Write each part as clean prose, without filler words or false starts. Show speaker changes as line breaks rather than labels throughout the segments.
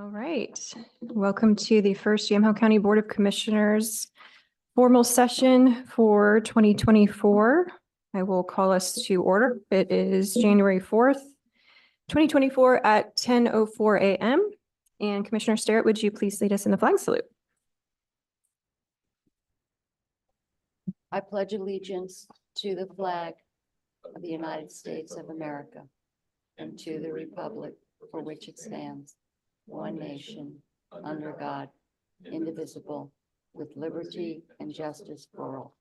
All right, welcome to the first Yamhill County Board of Commissioners formal session for 2024. I will call us to order. It is January 4th, 2024 at 10:04 a.m. And Commissioner Sterrett, would you please lead us in the flag salute?
I pledge allegiance to the flag of the United States of America and to the republic for which it stands, one nation, under God, indivisible, with liberty and justice for all.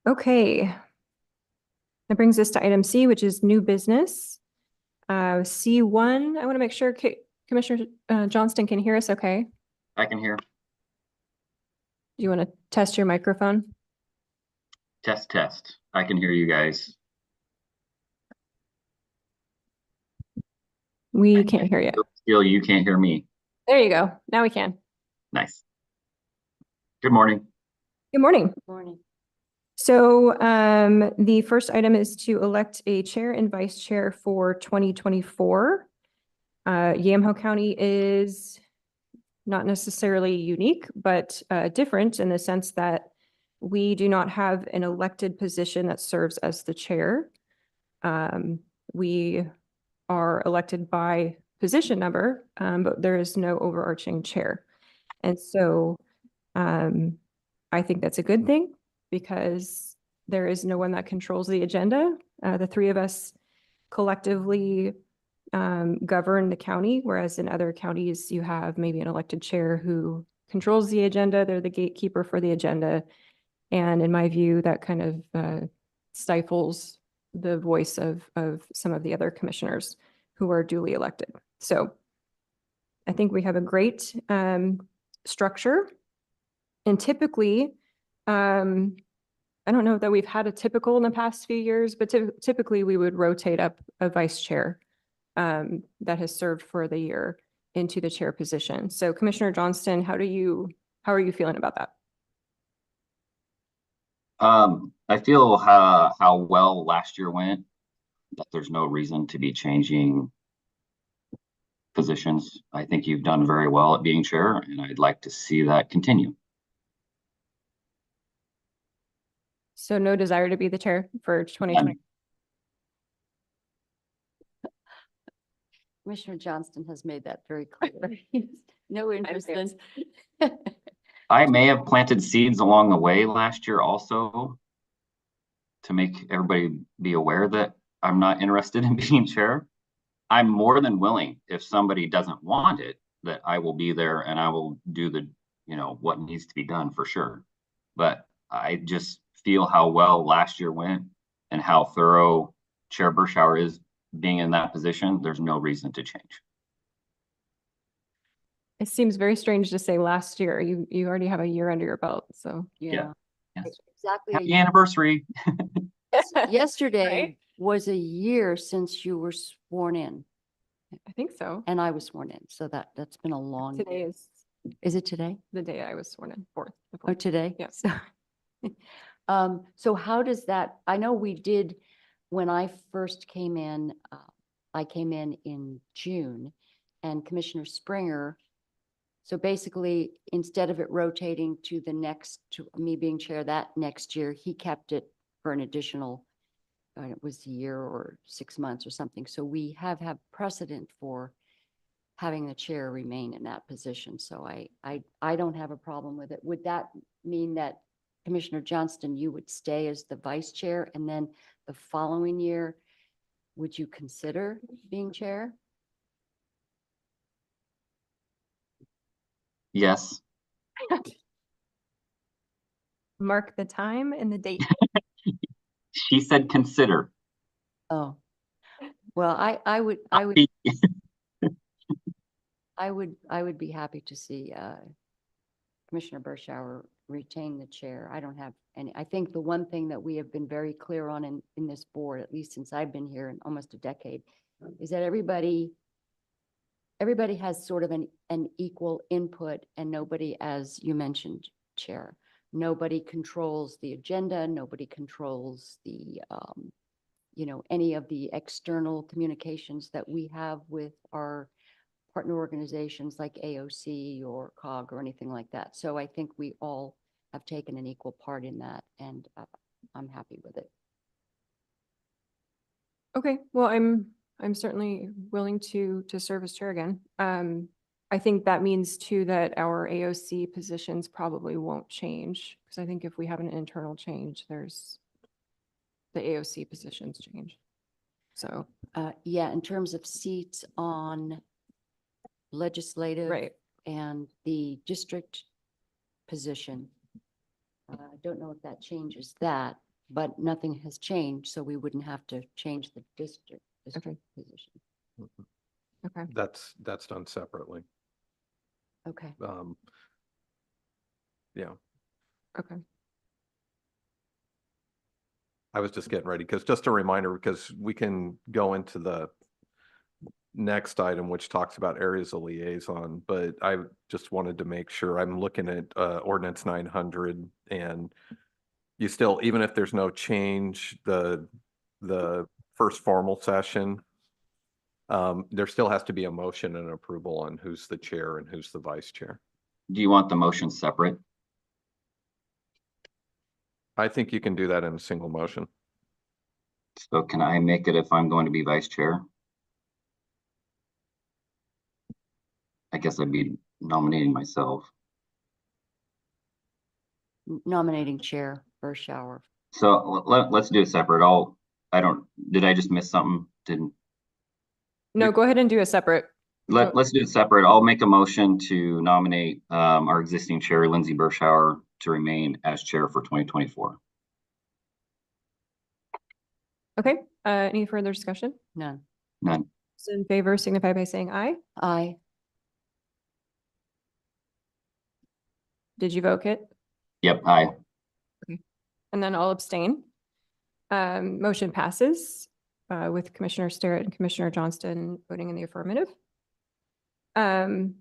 Okay. That brings us to item C, which is new business. C1, I want to make sure Commissioner Johnston can hear us okay.
I can hear.
Do you want to test your microphone?
Test, test. I can hear you guys.
We can't hear you.
Still, you can't hear me.
There you go. Now we can.
Nice. Good morning.
Good morning.
Good morning.
So the first item is to elect a chair and vice chair for 2024. Yamhill County is not necessarily unique, but different in the sense that we do not have an elected position that serves as the chair. We are elected by position number, but there is no overarching chair. And so I think that's a good thing because there is no one that controls the agenda. The three of us collectively govern the county, whereas in other counties you have maybe an elected chair who controls the agenda. They're the gatekeeper for the agenda. And in my view, that kind of stifles the voice of some of the other commissioners who are duly elected. So I think we have a great structure. And typically, I don't know that we've had a typical in the past few years, but typically we would rotate up a vice chair that has served for the year into the chair position. So Commissioner Johnston, how are you feeling about that?
I feel how well last year went, that there's no reason to be changing positions. I think you've done very well at being chair, and I'd like to see that continue.
So no desire to be the chair for 2020?
Commissioner Johnston has made that very clear. No interest in.
I may have planted seeds along the way last year also to make everybody be aware that I'm not interested in being chair. I'm more than willing, if somebody doesn't want it, that I will be there and I will do the, what needs to be done for sure. But I just feel how well last year went and how thorough Chair Bershauer is being in that position. There's no reason to change.
It seems very strange to say last year. You already have a year under your belt, so
Yeah.
Yes.
Exactly.
Happy anniversary.
Yesterday
Right?
was a year since you were sworn in,
I think so.
and I was sworn in. So that's been a long.
Today
Is it today?
the day I was sworn in, 4th.
Oh, today?
Yes.
So how does that, I know we did, when I first came in, I came in June, and Commissioner Springer, so basically, instead of it rotating to me being chair that next year, he kept it for an additional, it was a year or 6 months or something. So we have precedent for having the chair remain in that position. So I don't have a problem with it. Would that mean that Commissioner Johnston, you would stay as the vice chair, and then the following year, would you consider being chair?
Yes.
Mark the time and the date.
She said consider.
Oh, well, I would be happy to see Commissioner Bershauer retain the chair. I don't have any. I think the one thing that we have been very clear on in this board, at least since I've been here in almost a decade, is that everybody has sort of an equal input, and nobody, as you mentioned, Chair, nobody controls the agenda, nobody controls the, any of the external communications that we have with our partner organizations like AOC or COG or anything like that. So I think we all have taken an equal part in that, and I'm happy with it.
Okay, well, I'm certainly willing to serve as chair again. I think that means too that our AOC positions probably won't change, because I think if we have an internal change, there's the AOC positions change. So,
Yeah, in terms of seats on legislative
right.
and the district position, I don't know if that changes that, but nothing has changed, so we wouldn't have to change the district position.
Okay.
That's done separately.
Okay.
Yeah,
Okay.
I was just getting ready because just a reminder, because we can go into the next item, which talks about areas of liaison, but I just wanted to make sure I'm looking at ordinance 900, and you still, even if there's no change, the first formal session, there still has to be a motion and approval on who's the chair and who's the vice chair.
Do you want the motion separate?
I think you can do that in a single motion.
So can I make it if I'm going to be vice chair? I guess I'd be nominating myself.
Nominating chair for shower.
So let's do it separate. Did I just miss something? Didn't.
No, go ahead and do a separate.
Let's do it separate. I'll make a motion to nominate our existing chair, Lindsay Burschauer, to remain as chair for 2024.
Okay, any further discussion?
None.
None.
Those in favor signify by saying aye.
Aye.
Did you vote, Kit?
Yep, aye.
And then I'll abstain. Motion passes with Commissioner Sterrett and Commissioner Johnston voting in the affirmative. And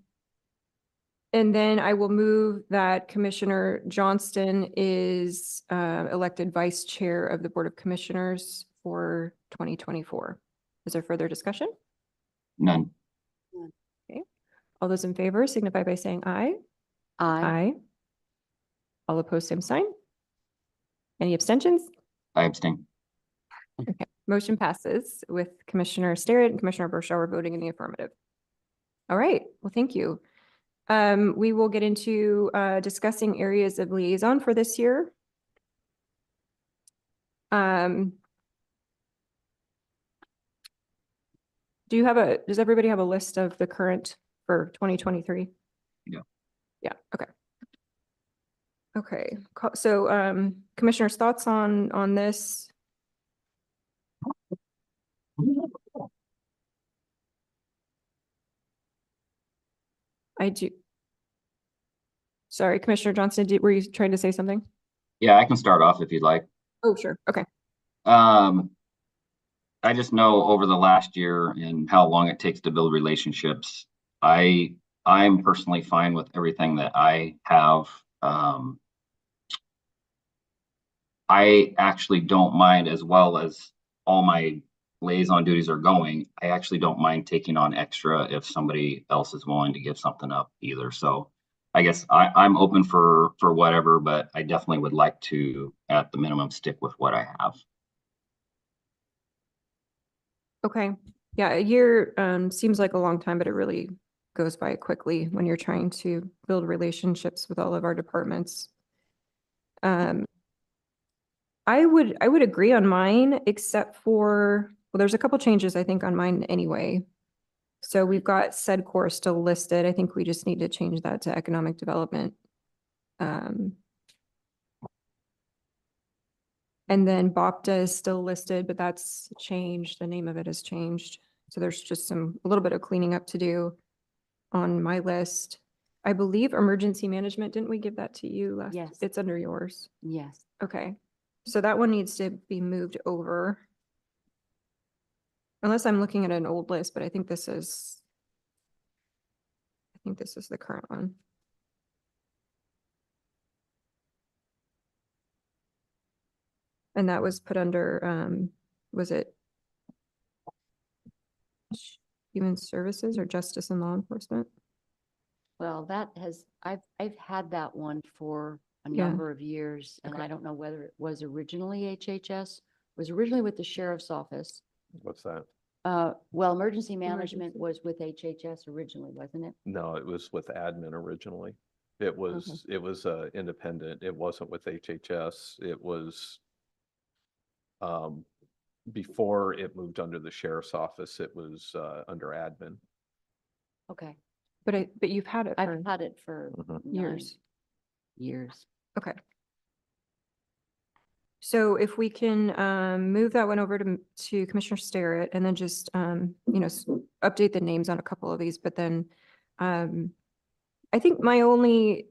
then I will move that Commissioner Johnston is elected vice chair of the Board of Commissioners for 2024. Is there further discussion?
None.
Okay. All those in favor signify by saying aye.
Aye.
All opposed, same sign. Any abstentions?
I abstain.
Okay, motion passes with Commissioner Sterrett and Commissioner Burschauer voting in the affirmative. All right, well, thank you. We will get into discussing areas of liaison for this year. Does everybody have a list of the current for 2023?
Yeah.
Yeah, okay. Okay, so commissioners, thoughts on this? I do. Sorry, Commissioner Johnston, were you trying to say something?
Yeah, I can start off if you'd like.
Oh, sure. Okay.
I just know over the last year and how long it takes to build relationships. I'm personally fine with everything that I have. I actually don't mind, as well as all my liaison duties are going, I actually don't mind taking on extra if somebody else is willing to give something up either. So I guess I'm open for whatever, but I definitely would like to, at the minimum, stick with what I have.
Okay. Yeah, a year seems like a long time, but it really goes by quickly when you're trying to build relationships with all of our departments. I would agree on mine, except for, well, there's a couple changes I think on mine anyway. So we've got SEDCOR still listed. I think we just need to change that to economic development. And then BOCTA is still listed, but that's changed. The name of it has changed. So there's just a little bit of cleaning up to do on my list. I believe emergency management, didn't we give that to you last?
Yes.
It's under yours.
Yes.
Okay. So that one needs to be moved over. Unless I'm looking at an old list, but I think this is the current one. And that was put under, was it Human Services or Justice and Law Enforcement?
Well, that has, I've had that one for a
Yeah.
number of years, and
Okay.
I don't know whether it was originally HHS. It was originally with the sheriff's office.
What's that?
Well, emergency management
Emergency.
was with HHS originally, wasn't it?
No, it was with admin originally. It was independent. It wasn't with HHS. It was before it moved under the sheriff's office, it was under admin.
Okay,
But you've had it for
I've had it for
Mhm.
9
years.
years.
Okay. So if we can move that one over to Commissioner Starrett and then just, update the names on a couple of these, but then I think my only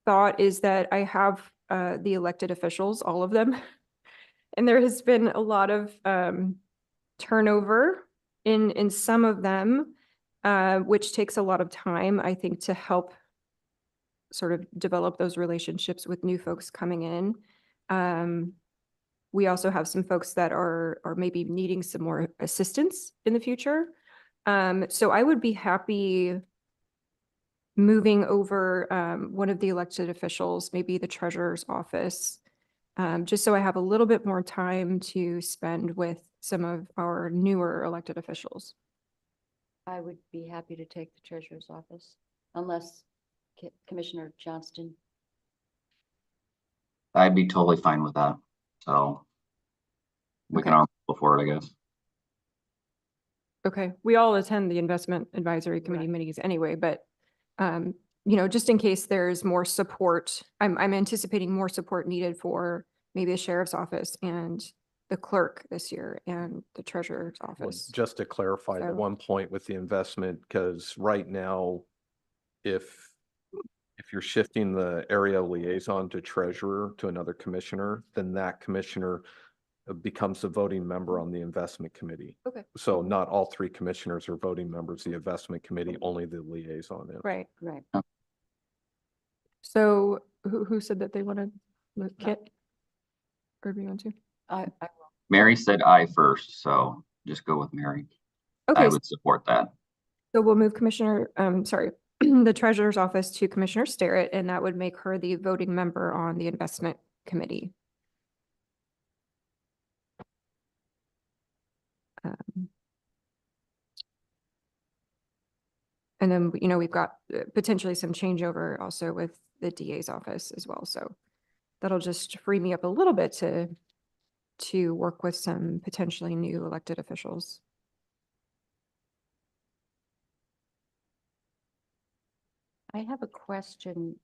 thought is that I have the elected officials, all of them. And there has been a lot of turnover in some of them, which takes a lot of time, I think, to help sort of develop those relationships with new folks coming in. We also have some folks that are maybe needing some more assistance in the future. So I would be happy moving over one of the elected officials, maybe the treasurer's office, just so I have a little bit more time to spend with some of our newer elected officials.
I would be happy to take the treasurer's office, unless Commissioner Johnston.
I'd be totally fine with that. So we can
Okay.
all go for it, I guess.
Okay, we all attend the investment advisory committee
Right.
meetings anyway, but just in case there's more support, I'm anticipating more support needed for maybe the sheriff's office and the clerk this year and the treasurer's
Well,
office.
just to clarify the
So-
one point with the investment, because right now, if you're shifting the area liaison to treasurer to another commissioner, then that commissioner becomes a voting member on the investment committee.
Okay.
So not all three commissioners are voting members of the investment committee, only the liaison is.
Right.
Right.
So who said that they wanted Kit? Or do you want to?
I
Mary said I first, so just go with Mary.
Okay,
I would support that.
so we'll move the treasurer's office to Commissioner Starrett, and that would make her the voting member on the investment committee. And then, we've got potentially some changeover also with the DA's office as well. So that'll just free me up a little bit to work with some potentially new elected officials.
have a question.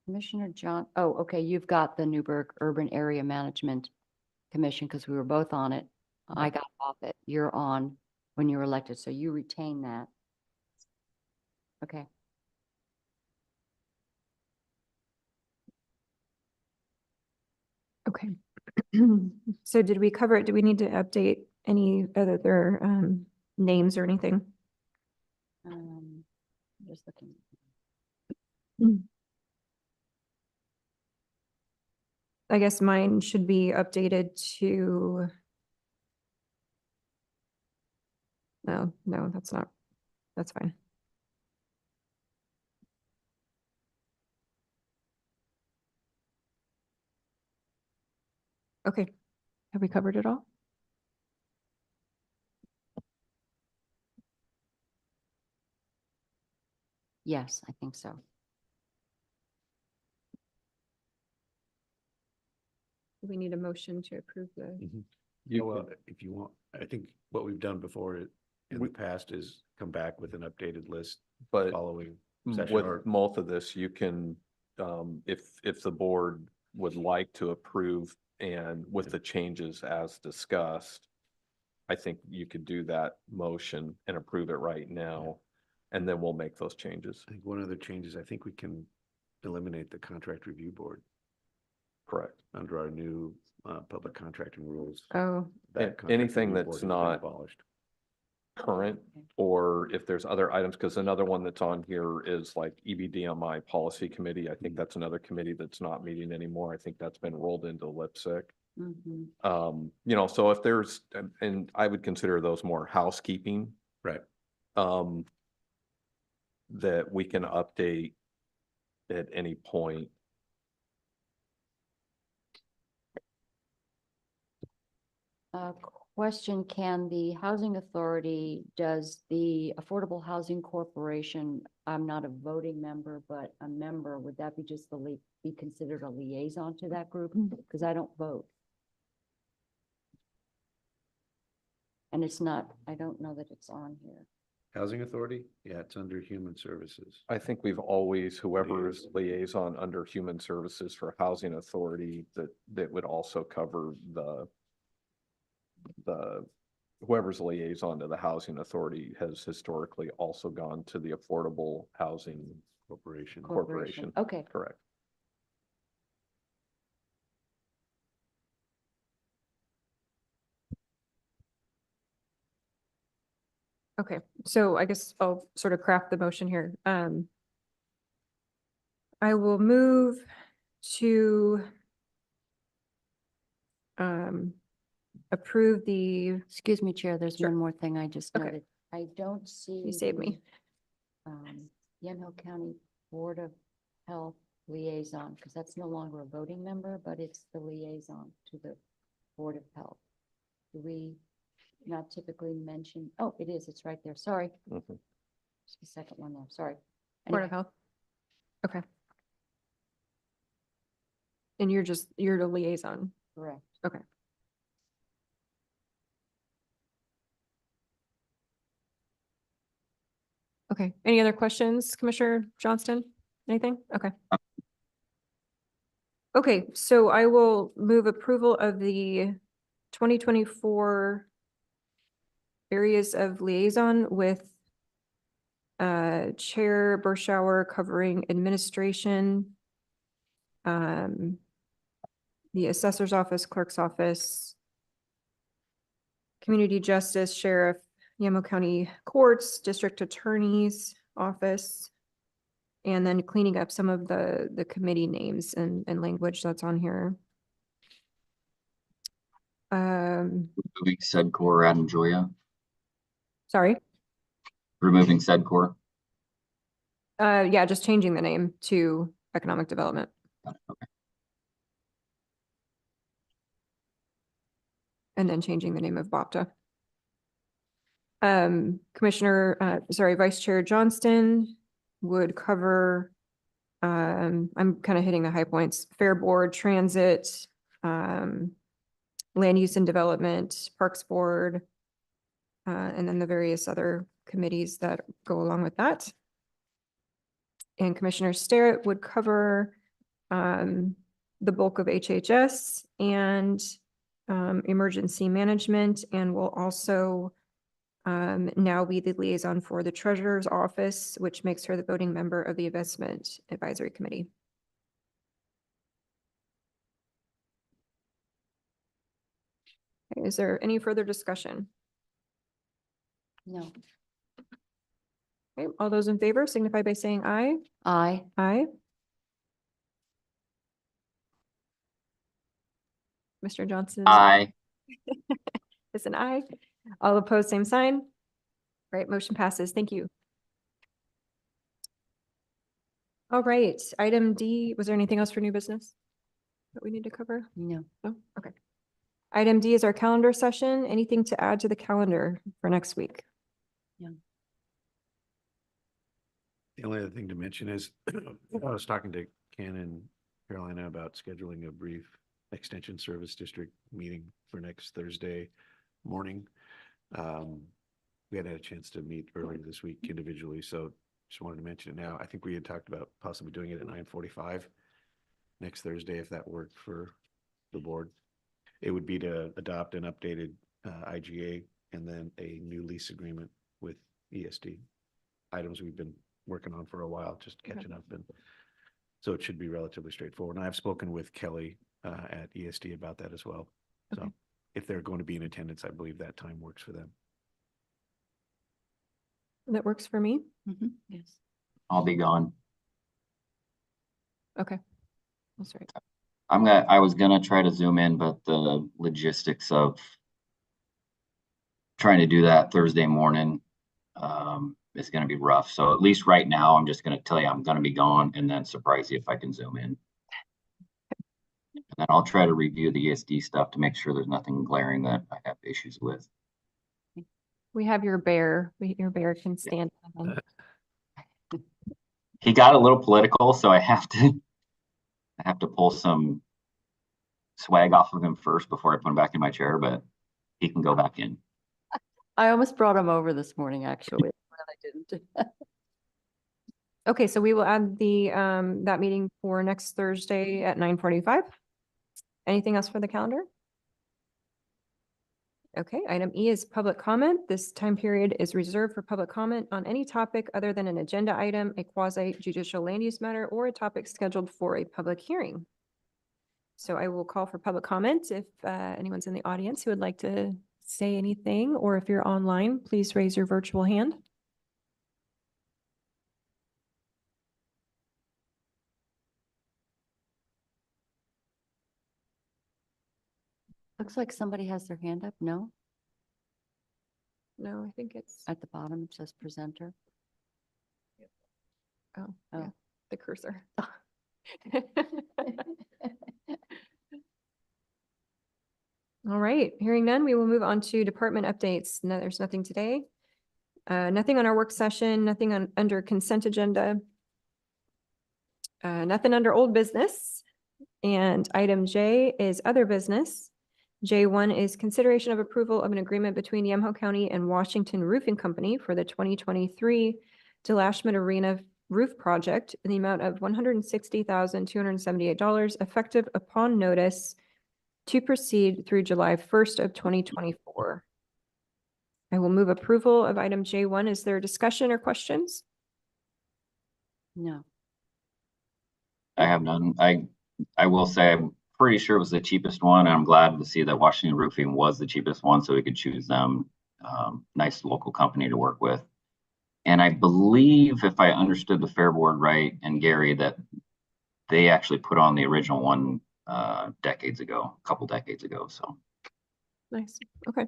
Commissioner okay, you've got the Newburgh Urban Area Management Commission, because we were both on it. I got off it. You're on when you were elected, so you retain that. Okay.
Okay. So did we cover it? Do we need to update any other names or anything?
Just looking.
I guess mine should be updated to. No, that's fine. Okay, have we covered it all?
Yes, I think so.
We need a motion to approve the.
You
Well,
could-
if you want, I think what we've done before in the past is come back with an updated list
But
following session
with
or
most of this, you can, if the board would like to approve and with the changes as discussed, I think you could do that motion and approve it right now, and then we'll make those changes.
I think one of the changes, I think we can eliminate the contract review board
Correct.
under our new public contracting rules.
Oh,
That contract
anything
review
that's
board has been
not-
abolished.
current, or if there's other items, because another one that's on here is like EBDMI Policy Committee. I think that's another committee that's not meeting anymore. I think that's been rolled into LIPSIC.
Mhm.
You know, so if there's, and I would consider those more housekeeping,
Right.
that we can update at any point.
Question, can the Housing Authority, does the Affordable Housing Corporation, I'm not a voting member, but a member, would that be just be considered a liaison to that group? Because I don't vote. And it's not, I don't know that it's on here.
Housing Authority? Yeah, it's under Human Services.
I think we've always, whoever is liaison under Human Services for Housing Authority, that would also cover the whoever's liaison to the Housing Authority has historically also gone to the Affordable Housing
Corporation.
Corporation.
Okay.
Correct.
Okay, so I guess I'll sort of craft the motion here. I will move to approve the,
Excuse me, Chair, there's
Sure.
one more thing I just
Okay.
noted. I don't see.
You saved me.
Yamhill County Board of Health Liaison, because that's no longer a voting member, but it's the liaison to the Board of Health. Do we not typically mention, oh, it is, it's right there, sorry.
Mhm.
Just the second one there, sorry.
Board
Anyway,
of Health. Okay. And you're the liaison.
correct.
Okay. Okay, any other questions, Commissioner Johnston? Anything? Okay. Okay, so I will move approval of the 2024 areas of liaison with Chair Bershauer covering administration, the assessor's office, clerk's office, community justice, sheriff, Yamhill County courts, district attorney's office, and then cleaning up some of the committee names and language that's on here.
Removing said core, Adam Joya,
Sorry.
removing said core.
Yeah, just changing the name to economic development. And then changing the name of BOPTA. Vice Chair Johnston would cover, I'm kind of hitting the high points, Fair Board, Transit, Land Use and Development, Parks Board, and then the various other committees that go along with that. And Commissioner Sterrett would cover the bulk of HHS and emergency management, and will also now be the liaison for the Treasurer's Office, which makes her the voting member of the Investment Advisory Committee. Okay, is there any further discussion?
No,
Okay, all those in favor signify by saying aye.
I,
Aye. Mr. Johnson?
Aye.
Is an aye. All opposed, same sign. Right, motion passes. Thank you. All right, item D, was there anything else for new business that we need to cover?
no.
No, okay. Item D is our calendar session. Anything to add to the calendar for next week?
The only other thing to mention is, I was talking to Ken and Carolina about scheduling a brief extension service district meeting for next Thursday morning. We hadn't had a chance to meet earlier this week individually, so just wanted to mention it now. I think we had talked about possibly doing it at 9:45 next Thursday, if that worked for the board. It would be to adopt an updated IGA and then a new lease agreement with ESD. Items we've been working on for a while, just catching up, and so it should be relatively straightforward. And I've spoken with Kelly at ESD about that as well. So
Okay.
if they're going to be in attendance, I believe that time works for them.
That works for me.
Yes.
I'll be gone.
Okay. That's right.
I was gonna try to zoom in, but the logistics of trying to do that Thursday morning is gonna be rough. So at least right now, I'm just gonna tell you I'm gonna be gone and then surprise you if I can zoom in. And then I'll try to review the ESD stuff to make sure there's nothing glaring that I have issues with.
We have your bear. Your bear can stand. on them.
He got a little political, so I have to pull some swag off of him first before I put him back in my chair, but he can go back in.
I almost brought him over this morning, actually, but I didn't.
Okay, so we will add the that meeting for next Thursday at 9:45. Anything else for the calendar? Okay, item E is public comment. This time period is reserved for public comment on any topic other than an agenda item, a quasi judicial land use matter, or a topic scheduled for a public hearing. So I will call for public comment if anyone's in the audience who would like to say anything, or if you're online, please raise your virtual hand.
Looks like somebody has their hand up. No,
No, I think it's,
at the bottom it says presenter.
oh,
Oh.
yeah, the cursor. All right, hearing none, we will move on to department updates. No, there's nothing today. Nothing on our work session, nothing on under consent agenda. Nothing under old business. And item J is other business. J1 is consideration of approval of an agreement between Yamhill County and Washington Roofing Company for the 2023 Delashment Arena Roof Project in the amount of $160,278 effective upon notice to proceed through July 1st of 2024. I will move approval of item J1. Is there discussion or questions?
No.
I have none. I will say I'm pretty sure it was the cheapest one. And I'm glad to see that Washington Roofing was the cheapest one, so we could choose them. Nice local company to work with. And I believe, if I understood the Fair Board right and Gary, that they actually put on the original one a couple decades ago. So
Nice. Okay.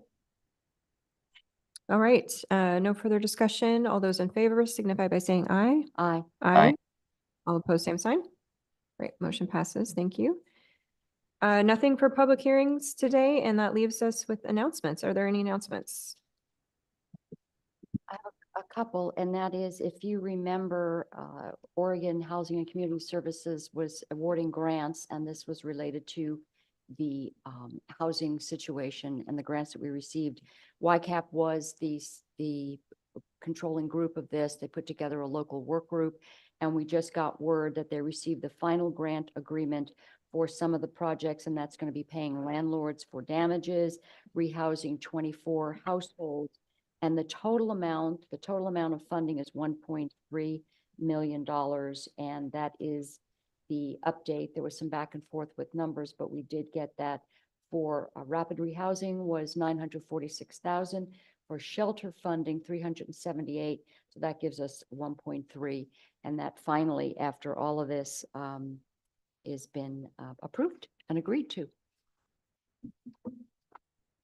All right. No further discussion. All those in favor signify by saying aye.
Aye.
Aye.
All opposed, same sign. Great. Motion passes. Thank you. Nothing for public hearings today, and that leaves us with announcements. Are there any announcements?
A couple, and that is, if you remember, Oregon Housing and Community Services was awarding grants, and this was related to the housing situation and the grants that we received. YCAP was the controlling group of this. They put together a local work group, and we just got word that they received the final grant agreement for some of the projects, and that's going to be paying landlords for damages, rehousing 24 households. And the total amount of funding is $1.3 million. And that is the update. There was some back and forth with numbers, but we did get that. For rapid rehousing was $946,000. For shelter funding, $378,000. So that gives us 1.3. And that finally, after all of this, has been approved and agreed to.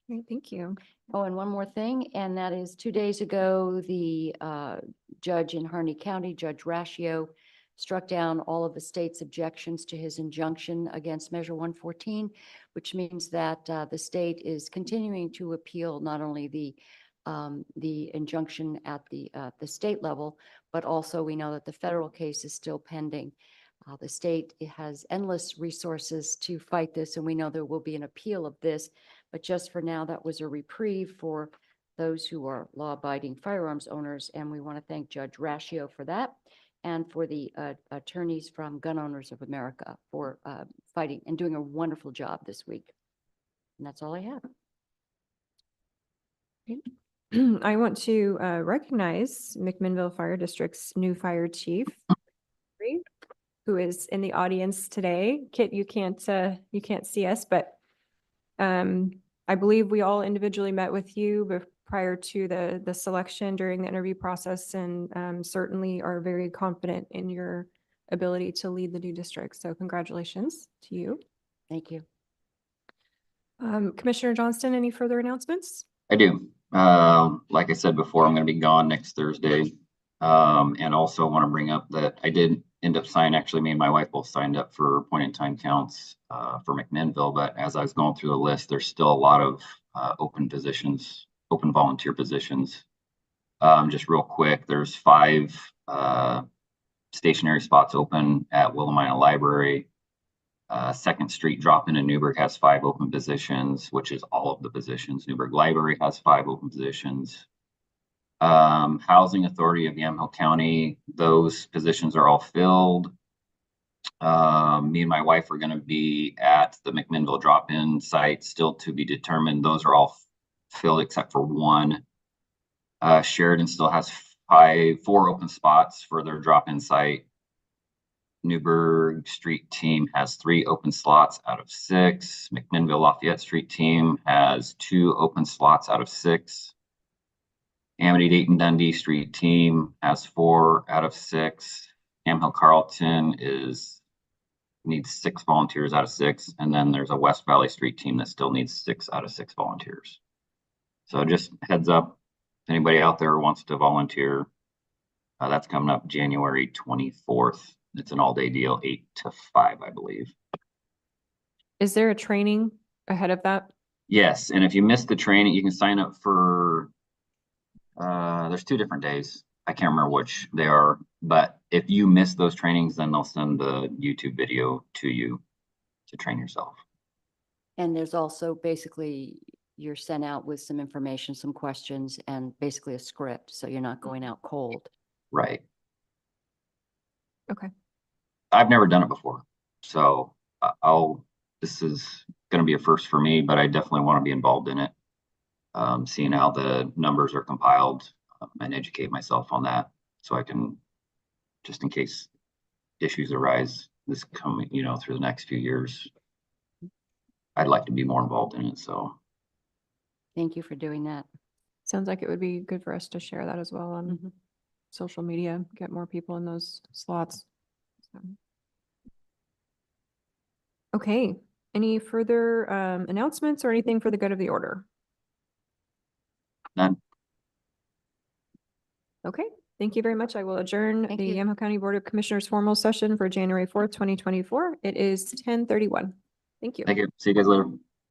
Great, thank you.
Oh, and one more thing, and that is 2 days ago, the judge in Harney County, Judge Ratio, struck down all of the state's objections to his injunction against Measure 114, which means that the state is continuing to appeal not only the injunction at the state level, but also we know that the federal case is still pending. The state has endless resources to fight this, and we know there will be an appeal of this. But just for now, that was a reprieve for those who are law-abiding firearms owners. And we want to thank Judge Ratio for that, and for the attorneys from Gun Owners of America for fighting and doing a wonderful job this week. And that's all I have.
I want to recognize McMinnville Fire District's new fire chief, who is in the audience today. Kit, you can't see us, but I believe we all individually met with you prior to the selection during the interview process, and certainly are very confident in your ability to lead the new district. So congratulations to you.
Thank you.
Commissioner Johnston, any further announcements?
I do. Like I said before, I'm going to be gone next Thursday. And also want to bring up that I did end up signing, actually me and my wife both signed up for point in time counts for McMinnville. But as I was going through the list, there's still a lot of open positions, open volunteer positions. Just real quick, there's 5 stationary spots open at Willamina Library. 2nd Street drop-in in Newburgh has 5 open positions, which is all of the positions. Newburgh Library has 5 open positions. Housing Authority of Yamhill County, those positions are all filled. Me and my wife are going to be at the McMinnville drop-in site, still to be determined. Those are all filled except for 1. Sheridan still has 4 open spots for their drop-in site. Newburgh Street team has 3 open slots out of 6. McMinnville Lafayette Street team has 2 open slots out of 6. Amity Dayton Dundee Street team has 4 out of 6. Yamhill Carlton needs 6 volunteers out of 6. And then there's a West Valley Street team that still needs 6 out of 6 volunteers. So just heads up, if anybody out there wants to volunteer, that's coming up January 24th. It's an all-day deal, 8 to 5, I believe.
Is there a training ahead of that?
Yes, and if you missed the training, you can sign up for, there's 2 different days. I can't remember which they are, but if you miss those trainings, then they'll send the YouTube video to you to train yourself.
And there's also basically, you're sent out with some information, some questions, and basically a script, so you're not going out cold.
Right.
Okay.
I've never done it before, so this is going to be a first for me, but I definitely want to be involved in it. Seeing how the numbers are compiled and educate myself on that, so I can, just in case issues arise this coming, through the next few years, I'd like to be more involved in it. So
Thank you for doing that.
Sounds like it would be good for us to share that as well on
Mhm.
social media, get more people in those slots. So. Okay, any further announcements or anything for the good of the order?
none.
Okay, thank you very much. I will adjourn
Thank
the
you.
Yamhill County Board of Commissioners formal session for January 4th, 2024. It is 10:31. Thank you.
Thank you. See you guys later.